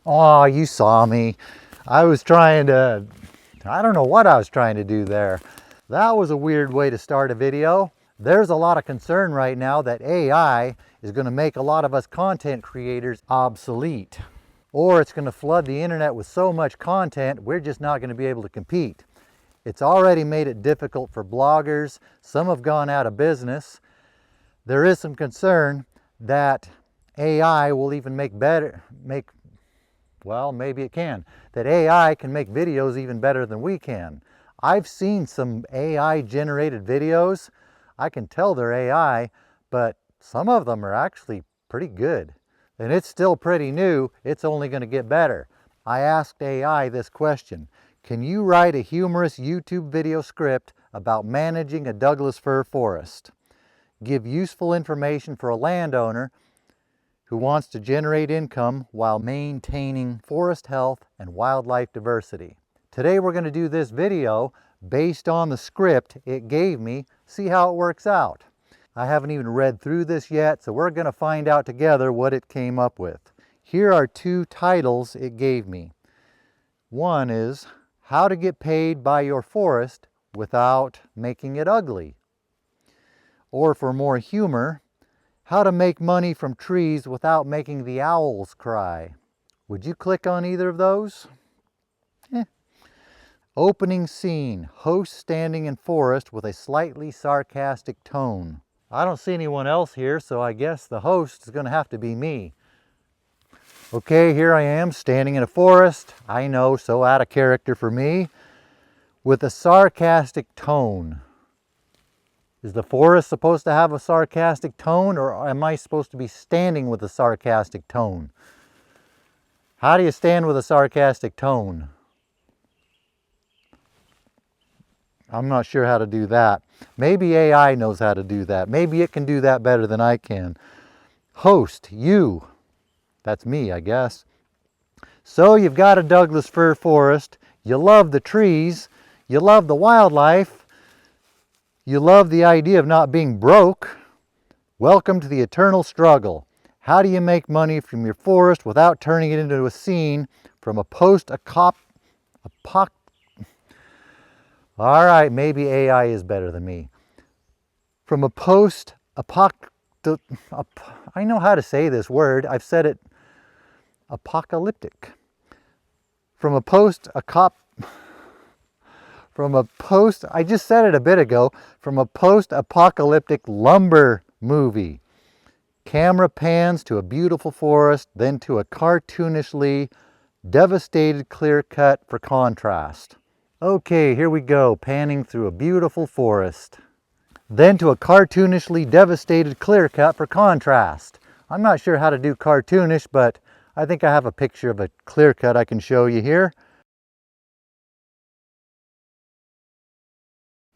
Oh, you saw me. I was trying to, I don't know what I was trying to do there. That was a weird way to start a video. There's a lot of concern right now that AI is going to make a lot of us content creators obsolete. Or it's going to flood the internet with so much content, we're just not going to be able to compete. It's already made it difficult for bloggers. Some have gone out of business. There is some concern that AI will even well, maybe it can, that AI can make videos even better than we can. I've seen some AI generated videos. I can tell they're AI, but some of them are actually pretty good. And it's still pretty new. It's only going to get better. I asked AI this question: can you write a humorous YouTube video script about managing a Douglas fir forest? Give useful information for a landowner who wants to generate income while maintaining forest health and wildlife diversity. Today we're going to do this video based on the script it gave me, see how it works out. I haven't even read through this yet, so we're going to find out together what it came up with. Here are two titles it gave me. One is How to Get Paid by Your Forest Without Making It Ugly. Or for more humor, How to Make Money from Trees Without Making the Owls Cry. Would you click on either of those? Opening scene, host standing in forest with a slightly sarcastic tone. I don't see anyone else here, so I guess the host is going to have to be me. Okay, here I am standing in a forest. I know, so out of character for me. With a sarcastic tone. Is the forest supposed to have a sarcastic tone, or am I supposed to be standing with a sarcastic tone? How do you stand with a sarcastic tone? I'm not sure how to do that. Maybe AI knows how to do that. Maybe it can do that better than I can. Host, you. That's me, I guess. So you've got a Douglas fir forest. You love the trees. You love the wildlife. You love the idea of not being broke. Welcome to the eternal struggle. How do you make money from your forest without turning it into a scene from a All right, maybe AI is better than me. From a I know how to say this word. I've said it. Apocalyptic. I just said it a bit ago, from a post-apocalyptic lumber movie. Camera pans to a beautiful forest, then to a cartoonishly devastated clear cut for contrast. Okay, here we go, panning through a beautiful forest. Then to a cartoonishly devastated clear cut for contrast. I'm not sure how to do cartoonish, but I think I have a picture of a clear cut I can show you here.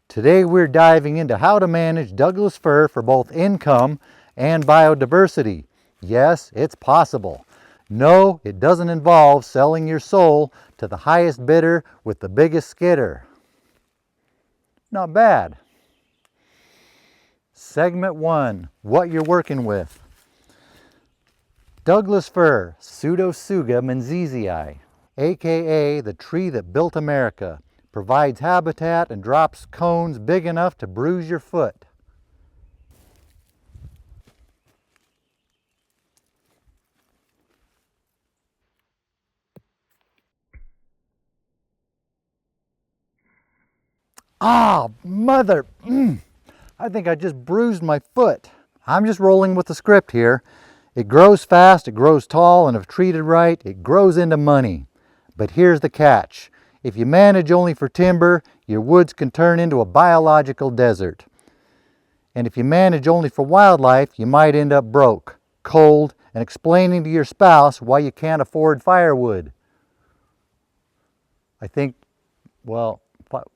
Today we're diving into how to manage Douglas fir for both income and biodiversity. Yes, it's possible. No, it doesn't involve selling your soul to the highest bidder with the biggest skidder. Not bad. Segment 1, what you're working with. Douglas fir, Pseudotsuga menziesii, aka the tree that built America, provides habitat and drops cones big enough to bruise your foot. Ah, mother! I think I just bruised my foot. I'm just rolling with the script here. It grows fast, it grows tall, and if treated right, it grows into money. But here's the catch. If you manage only for timber, your woods can turn into a biological desert. And if you manage only for wildlife, you might end up broke, cold, and explaining to your spouse why you can't afford firewood. I think, well,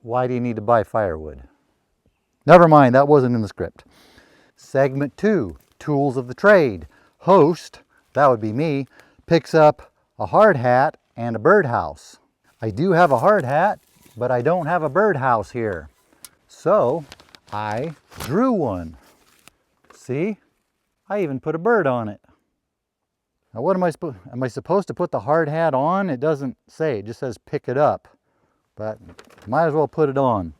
why do you need to buy firewood? Never mind, that wasn't in the script. Segment 2, tools of the trade. Host, that would be me, picks up a hard hat and a birdhouse. I do have a hard hat, but I don't have a birdhouse here. So I drew one. See? I even put a bird on it. Now what am I supposed to put the hard hat on? It doesn't say, it just says pick it up. But might as well put it on.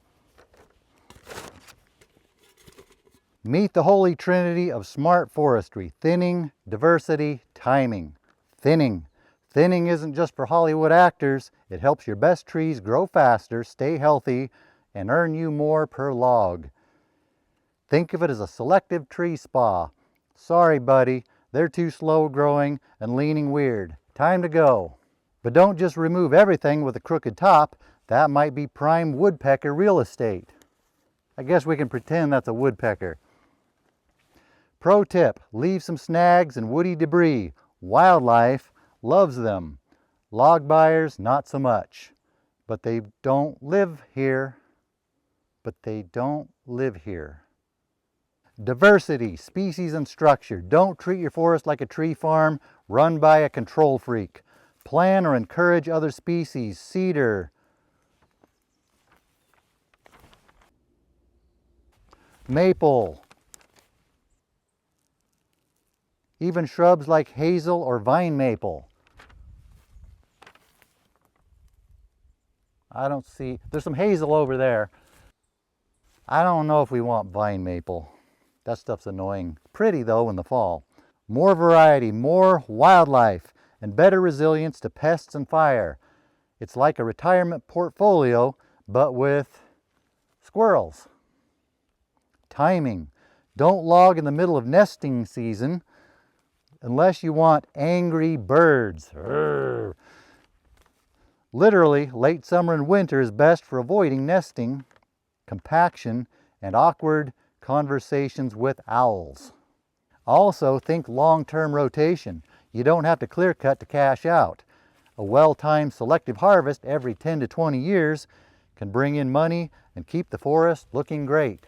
Meet the holy trinity of smart forestry: thinning, diversity, timing. Thinning. Thinning isn't just for Hollywood actors. It helps your best trees grow faster, stay healthy, and earn you more per log. Think of it as a selective tree spa. Sorry, buddy, they're too slow growing and leaning weird. Time to go. But don't just remove everything with a crooked top. That might be prime woodpecker real estate. I guess we can pretend that's a woodpecker. Pro tip, leave some snags and woody debris. Wildlife loves them. Log buyers, not so much. But they don't live here. Diversity, species, and structure. Don't treat your forest like a tree farm run by a control freak. Plan or encourage other species: cedar, maple, even shrubs like hazel or vine maple. I don't see, there's some hazel over there. I don't know if we want vine maple. That stuff's annoying. Pretty though in the fall. More variety, more wildlife, and better resilience to pests and fire. It's like a retirement portfolio, but with squirrels. Timing. Don't log in the middle of nesting season unless you want angry birds. Urgh. Literally, late summer and winter is best for avoiding nesting, compaction, and awkward conversations with owls. Also, think long-term rotation. You don't have to clear cut to cash out. A well-timed selective harvest every 10 to 20 years can bring in money and keep the forest looking great.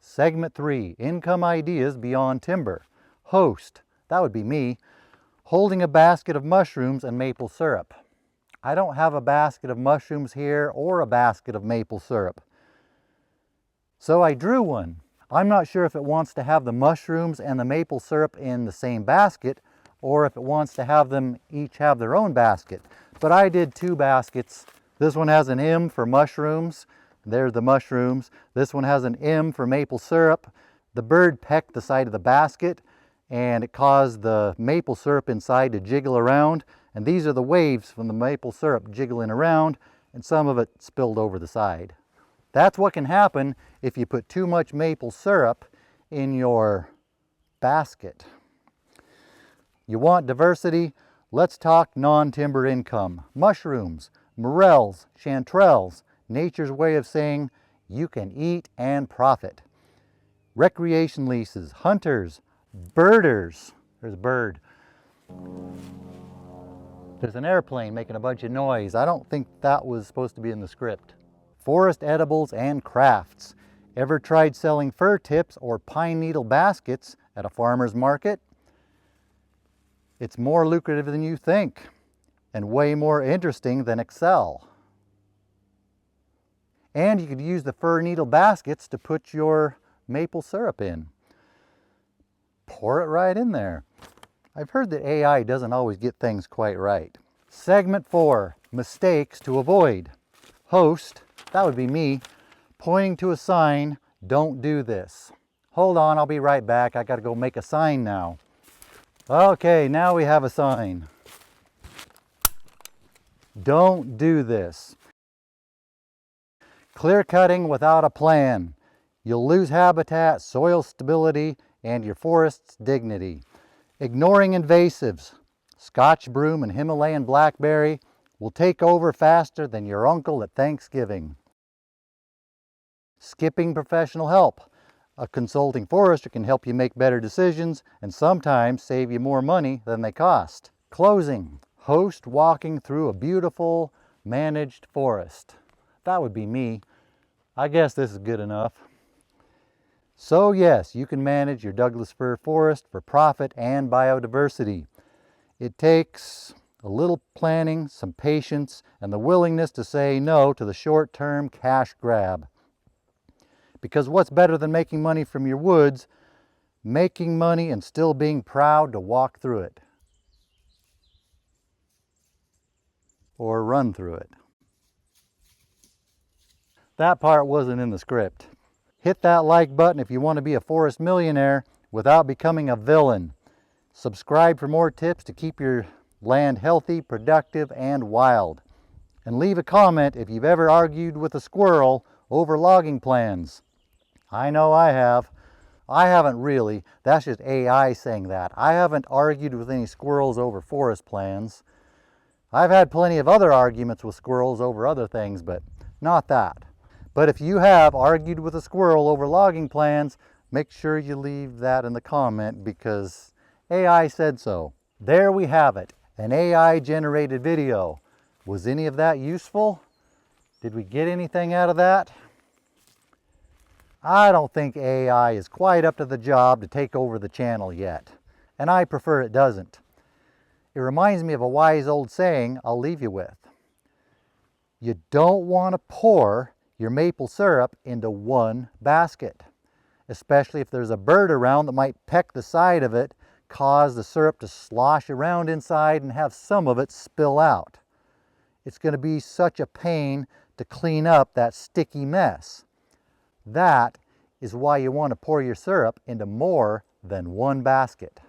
Segment 3, income ideas beyond timber. Host, that would be me, holding a basket of mushrooms and maple syrup. I don't have a basket of mushrooms here or a basket of maple syrup. So I drew one. I'm not sure if it wants to have the mushrooms and the maple syrup in the same basket or if it wants to have them each have their own basket. But I did 2 baskets. This one has an M for mushrooms. There's the mushrooms. This one has an M for maple syrup. The bird pecked the side of the basket and it caused the maple syrup inside to jiggle around. And these are the waves from the maple syrup jiggling around, and some of it spilled over the side. That's what can happen if you put too much maple syrup in your basket. You want diversity? Let's talk non-timber income. Mushrooms, morels, chanterelles, nature's way of saying you can eat and profit. Recreation leases, hunters, birders. There's a bird. There's an airplane making a bunch of noise. I don't think that was supposed to be in the script. Forest edibles and crafts. Ever tried selling fir tips or pine needle baskets at a farmer's market? It's more lucrative than you think and way more interesting than Excel. And you could use the fir needle baskets to put your maple syrup in. Pour it right in there. I've heard that AI doesn't always get things quite right. Segment 4, mistakes to avoid. Host, that would be me, pointing to a sign, don't do this. Hold on, I'll be right back. I gotta go make a sign now. Okay, now we have a sign. Don't do this. Clear cutting without a plan. You'll lose habitat, soil stability, and your forest's dignity. Ignoring invasives, Scotch broom and Himalayan blackberry will take over faster than your uncle at Thanksgiving. Skipping professional help. A consulting forester can help you make better decisions and sometimes save you more money than they cost. Closing. Host walking through a beautiful, managed forest. That would be me. I guess this is good enough. So yes, you can manage your Douglas fir forest for profit and biodiversity. It takes a little planning, some patience, and the willingness to say no to the short-term cash grab. Because what's better than making money from your woods? making money and still being proud to walk through it. Or run through it. That part wasn't in the script. Hit that like button if you want to be a forest millionaire without becoming a villain. Subscribe for more tips to keep your land healthy, productive, and wild. And leave a comment if you've ever argued with a squirrel over logging plans. I know I have. I haven't really. That's just AI saying that. I haven't argued with any squirrels over forest plans. I've had plenty of other arguments with squirrels over other things, but not that. But if you have argued with a squirrel over logging plans, make sure you leave that in the comment because AI said so. There we have it, an AI generated video. Was any of that useful? Did we get anything out of that? I don't think AI is quite up to the job to take over the channel yet, and I prefer it doesn't. It reminds me of a wise old saying I'll leave you with. You don't want to pour your maple syrup into one basket, especially if there's a bird around that might peck the side of it, cause the syrup to slosh around inside and have some of it spill out. It's going to be such a pain to clean up that sticky mess. That is why you want to pour your syrup into more than one basket.